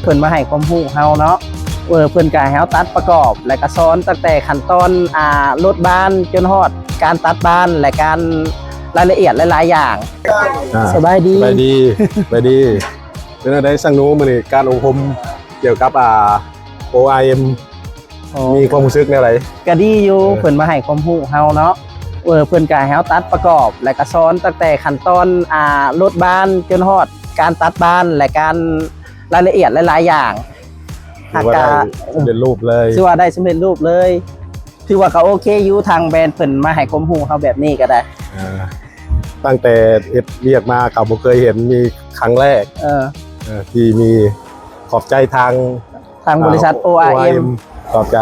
เพิ่นมาให้ความรู้เฮาเนาะเพิ่นก็ให้เฮาตัดประกอบและก็สอนตั้งแต่ขั้นตอนรถบ้านจนฮอดการตัดบ้านและการรายละเอียดหลายๆอย่างสบายดีสบายดีสบายดีเป็นอะไรสั่งนู้มื้อนี้การอบรมเกี่ยวกับOIM มีความรู้สึกในอะไรก็ดีอยู่เพิ่นมาให้ความรู้เฮาเนาะเพิ่นก็ให้เฮาตัดประกอบและก็สอนตั้งแต่ขั้นตอนรถบ้านจนฮอดการตัดบ้านและการรายละเอียดหลายๆอย่างถือว่าได้สำเร็จรูปเลยถือว่าได้สำเร็จรูปเลยถือว่าก็โอเคอยู่ทางแบรนด์เพิ่นมาให้ความรู้เฮาแบบนี้ก็ได้ตั้งแต่เฮ็ดเรียกมาเขาบ่เคยเห็นมีครั้งแรกที่มีขอบใจทางบริษัท ORM ขอบใจ